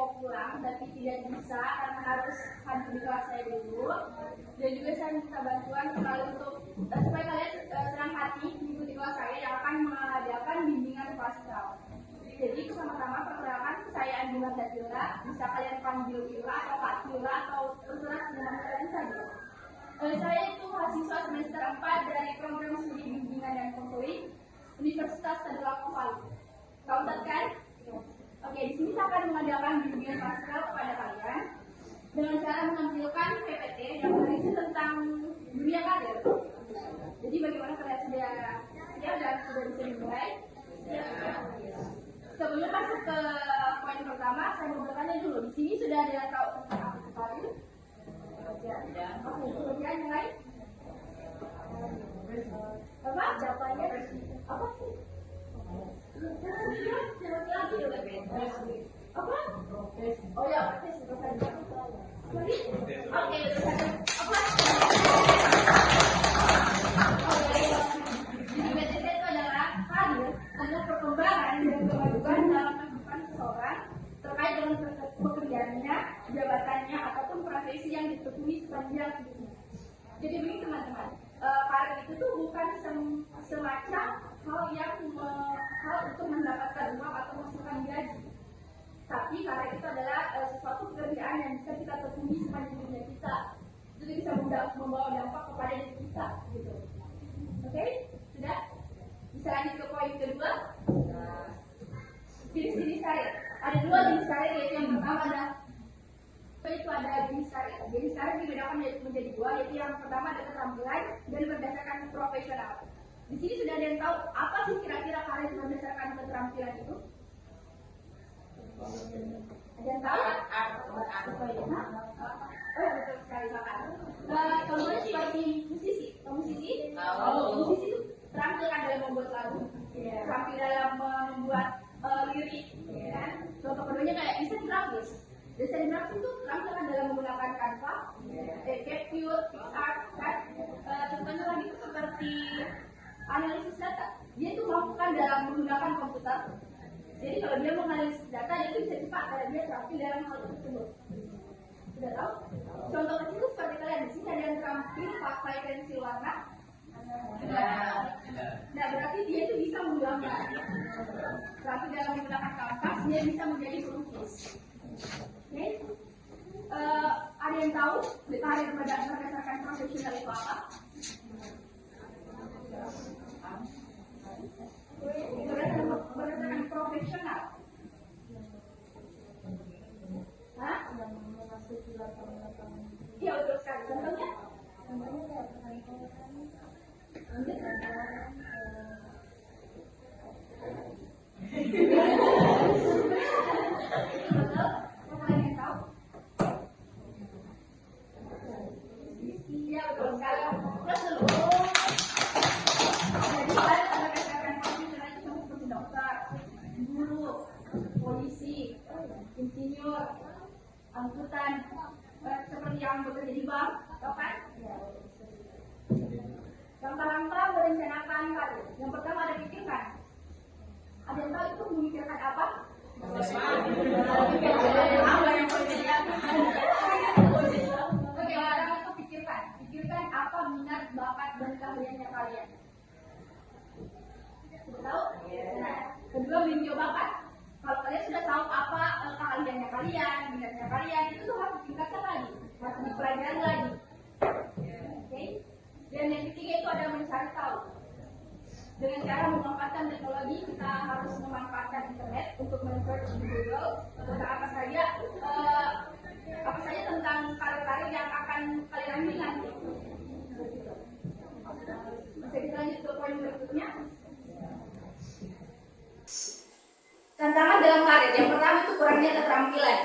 mau pulang tapi tidak bisa karena harus hadir di kelas saya dulu. Dan juga saya minta bantuan sekali untuk supaya kalian senang hati mengikuti kelas saya yang akan mengadakan bimbingan pascal. Jadi pertama-tama perkenalkan saya Andi Mardatila, bisa kalian panggil Ila atau Kak Ila atau terserah dengan kalian saja. Saya itu mahasiswa semester 4 dari program studi bimbingan dan konseling Universitas Tadulako Palu. Tahu kan? Oke, di sini saya akan mengadakan bimbingan pascal kepada kalian dengan cara menampilkan PPT yang berisi tentang dunia karir. Jadi bagaimana kalian sudah bisa dimulai? Sebelum masuk ke poin pertama, saya mau bertanya dulu. Di sini sudah ada yang tahu tentang apa karir? Oke, kemudian mulai. Apa? Jawabannya apa sih? Apa? Oh ya, oke, apa? Jadi BTC itu adalah karir, adalah perkembangan dan kemajuan dalam kehidupan seseorang terkait dengan pekerjaannya, jabatannya, ataupun profesi yang ditekuni sepanjang hidupnya. Jadi begini teman-teman, karir itu tuh bukan semacam hal untuk mendapatkan uang atau masukan gaji. Tapi karir itu adalah sesuatu pekerjaan yang bisa kita tekuni sepanjang dunia kita. Jadi bisa membawa dampak kepada diri kita, gitu. Oke, sudah? Bisa lanjut ke poin kedua. Jenis-jenis karir. Ada dua jenis karir, yaitu yang pertama ada jenis karir. Jenis karir dibedakan menjadi dua, yaitu yang pertama ada keterampilan dan berdasarkan profesional. Di sini sudah ada yang tahu apa sih kira-kira karir berdasarkan keterampilan itu? Ada yang tahu? Oh, betul sekali Pak. Contohnya seperti musisi. Musisi itu terampil kan dalam membuat lagu, terampil dalam membuat lirik. Contoh keduanya kayak desain grafis. Desain grafis itu terampil kan dalam menggunakan Canva, Capture, PixArt, kan? Contohnya lagi itu seperti analisis data. Dia itu melakukan dalam menggunakan komputer. Jadi kalau dia menganalisis data, dia itu bisa cepat karena dia terampil dalam hal tersebut. Sudah tahu? Contoh kecil seperti kalian di sini ada yang terampil pakai pensil warna. Nah, berarti dia itu bisa menggambar. Terampil dalam menggunakan kanvas, dia bisa menjadi pelukis. Oke? Ada yang tahu karir berdasarkan profesional itu apa? Berdasarkan profesional. Hah? Iya, betul sekali. Contohnya? Iya, betul sekali. Terus dulu. Jadi kalian berdasarkan profesional itu seperti dokter, guru, polisi, insinyur, angkutan, seperti yang bekerja di bank, tahu kan? Langkah-langkah merencanakan karir. Yang pertama ada pikirkan. Ada yang tahu itu memikirkan apa? Oke, orang itu pikirkan. Pikirkan apa minat, bakat, dan keahliannya kalian. Sudah tahu? Nah, kedua meninjau bakat. Kalau kalian sudah tahu apa keahliannya kalian, minatnya kalian, itu tuh harus ditingkatkan lagi, harus dipelajari lagi. Oke? Dan yang ketiga itu ada mencari tahu. Dengan cara memanfaatkan teknologi, kita harus memanfaatkan internet untuk men-search di Google tentang apa saja tentang karir-karir yang akan kalian ambil nanti. Bisa kita lanjut ke poin berikutnya. Tantangan dalam karir. Yang pertama itu kurangnya keterampilan.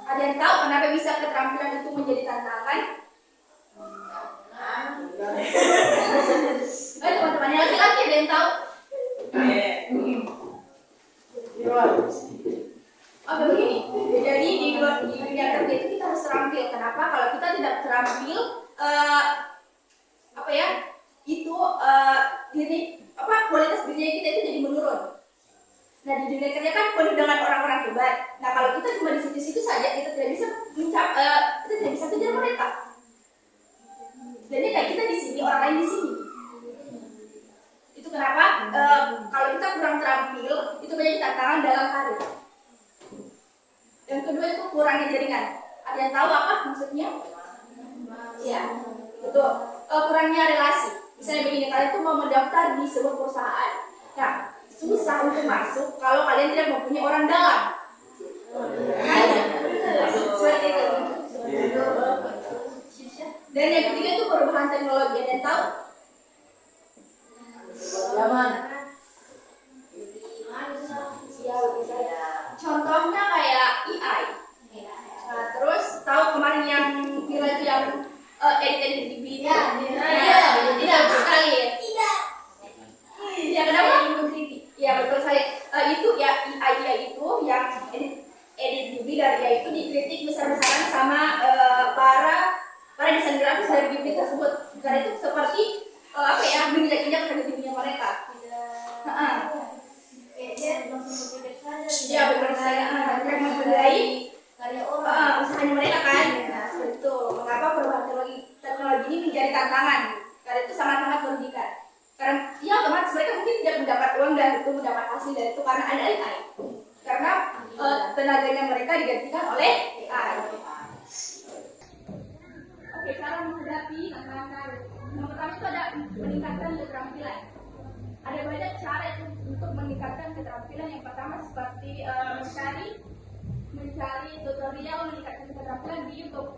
Ada yang tahu kenapa bisa keterampilan itu menjadi tantangan? Teman-teman yang laki-laki ada yang tahu? Oke, begini. Jadi di dunia kerja itu kita harus terampil. Kenapa? Kalau kita tidak terampil, kualitas diri kita itu jadi menurun. Nah, di dunia kerja kan penuh dengan orang-orang hebat. Nah kalau kita cuma di situ-situ saja, kita tidak bisa kita tidak bisa kejar mereka. Jadi kayak kita di sini, orang lain di sini. Itu kenapa kalau kita kurang terampil, itu menjadi tantangan dalam karir. Yang kedua itu kurangnya jaringan. Ada yang tahu apa maksudnya? Ya, betul. Kurangnya relasi. Misalnya begini, kalian tuh mau mendaftar di sebuah perusahaan. Nah, susah untuk masuk kalau kalian tidak mempunyai orang dalam. Seperti itu. Dan yang ketiga itu perubahan teknologi. Ada yang tahu? Contohnya kayak AI. Nah, terus tahu kemarin yang viral itu yang edit di video. Tidak sekali ya. Ya kenapa? Ya betul sekali. Itu ya AI itu yang edit di video yaitu dikritik besar-besaran sama para desain grafis dari Ghibli tersebut. Karena itu seperti menginjak-injak harga dirinya mereka. Ya betul sekali. Yang menghargai usahanya mereka kan. Nah, seperti itu. Mengapa perubahan teknologi ini menjadi tantangan? Karena itu sangat-sangat merugikan. Karena ya otomatis mereka mungkin tidak mendapat uang dan itu mendapat hasil dari itu karena ada AI. Karena tenaganya mereka digantikan oleh AI. Oke, cara menghadapi tantangan karir. Yang pertama itu ada meningkatkan keterampilan. Ada banyak cara untuk meningkatkan keterampilan. Yang pertama seperti mencari tutorial meningkatkan keterampilan di YouTube.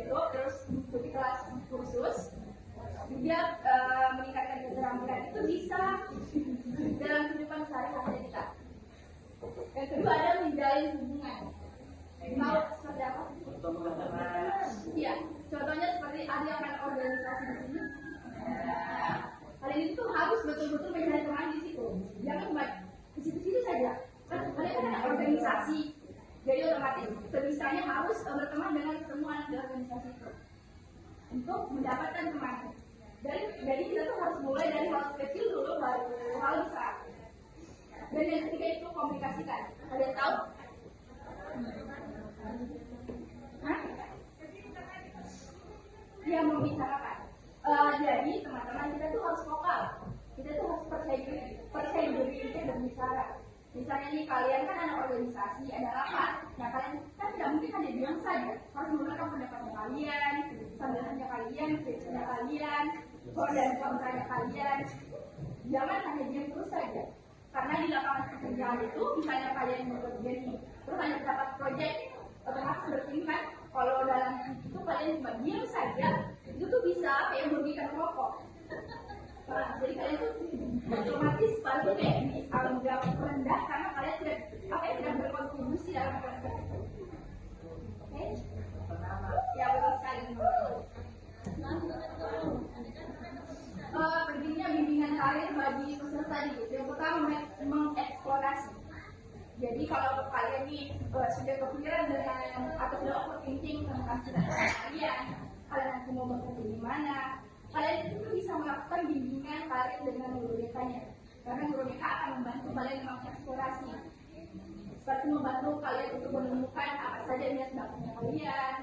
Terus mengikuti kelas kursus. Juga meningkatkan keterampilan itu bisa dalam kehidupan sehari-hari kita. Yang kedua ada menjalin hubungan. Mau seperti apa? Iya, contohnya seperti ada yang main organisasi di sini. Kalian itu harus betul-betul mencari teman di situ. Jangan cuma di situ-situ saja. Kalian kan ada organisasi, jadi otomatis sebisanya harus berteman dengan semua anak di organisasi itu untuk mendapatkan teman. Jadi kita tuh harus mulai dari hal kecil dulu baru hal besar. Dan yang ketiga itu komunikasikan. Kalian tahu? Ya membicarakan. Jadi teman-teman kita tuh harus vokal. Kita tuh harus percaya diri kita berbicara. Misalnya nih kalian kan anak organisasi, ada rapat. Nah kalian kan tidak mungkin hanya diam saja. Harus menggunakan pendapatnya kalian, sambilannya kalian, cerita kalian, dan kontranya kalian. Jangan hanya diam terus saja. Karena di lapangan pekerjaan itu, misalnya kalian bekerja nih, terus hanya dapat proyek, otomatis bertimbang. Kalau dalam itu kalian cuma diam saja, itu tuh bisa kayak merugikan kelompok. Nah, jadi kalian tuh otomatis pasti kayak dianggap rendah karena kalian tidak berkontribusi dalam kelompok itu. Oke? Ya betul sekali. Pentingnya bimbingan karir bagi peserta gitu. Yang pertama mengeksplorasi. Jadi kalau kalian nih sudah kepikiran dengan atau sudah overthinking tentang cita-cita kalian nanti mau bekerja di mana, kalian itu bisa melakukan bimbingan karir dengan guru BK-nya. Karena guru BK akan membantu kalian mengeksplorasi. Seperti membantu kalian untuk menemukan apa saja minat bakatnya kalian,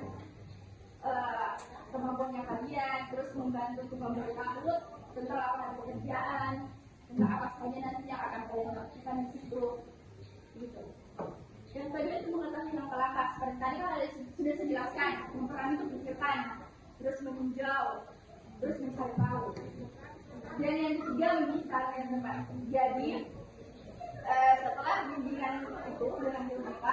kemampuannya kalian, terus membantu untuk memberi tahu tentang lapangan pekerjaan, tentang apa saja nanti yang akan kalian lakukan di situ. Gitu. Yang kedua itu mengetahui langkah-langkah. Seperti tadi kan sudah saya jelaskan, yang pertama itu pikirkan, terus meninjau, terus mencari tahu. Dan yang ketiga membicara yang tepat. Jadi setelah bimbingan itu dengan guru BK,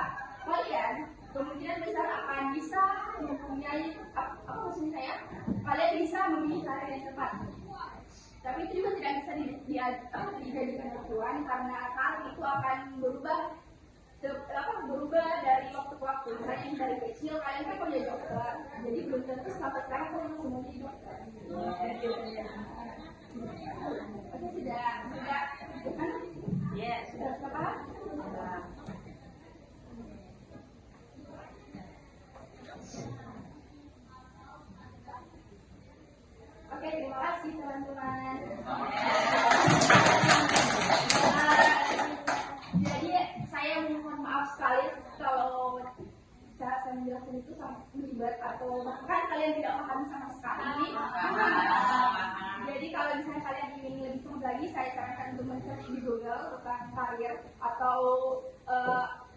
kalian kemungkinan besar akan bisa mempunyai apa maksudnya saya? Kalian bisa memilih cara yang tepat. Tapi itu juga tidak bisa dijadikan acuan karena karir itu akan berubah dari waktu ke waktu. Misalnya dari kecil kalian kan mau jadi dokter, jadi belum tentu sampai sekarang kalian masih mau jadi dokter. Oke, sudah kan? Yes. Sudah apa? Oke, terima kasih teman-teman. Jadi saya mohon maaf maaf sekali kalau cara saya menjelaskan itu sangat ribet atau bahkan kalian tidak paham sama sekali. Jadi kalau misalnya kalian ingin lebih tahu lagi, saya sarankan untuk men-search di Google tentang karir atau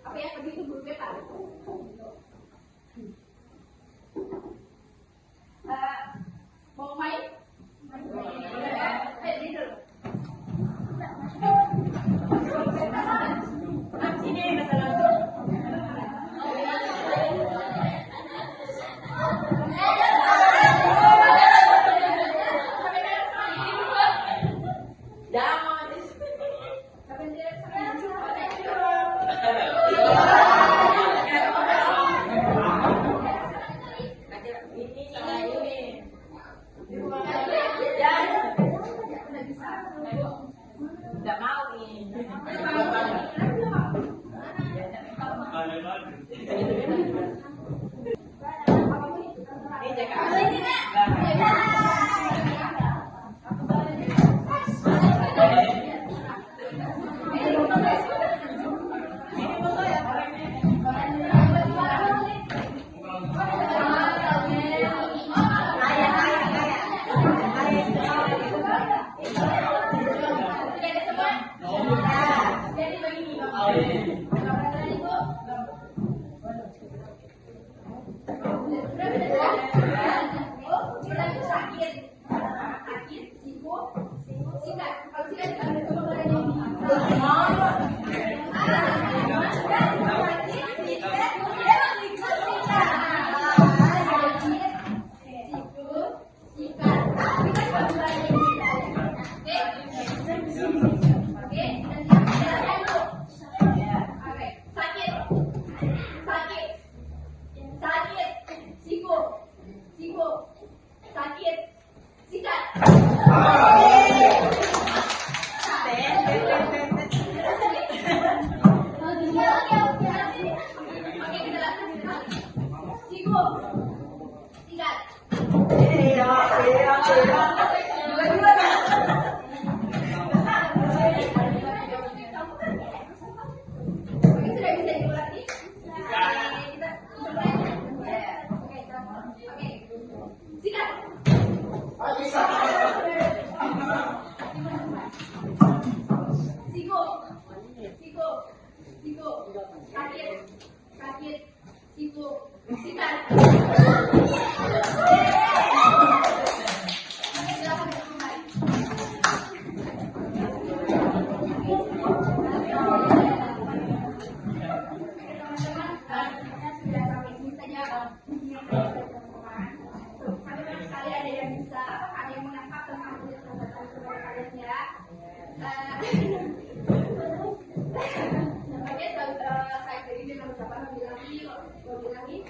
apa ya, pergi ke guru beta. Mau main? Ini dulu. Ini masalah. Tidak mau ini. Oke, saya beri dengan ucapan lebih lagi.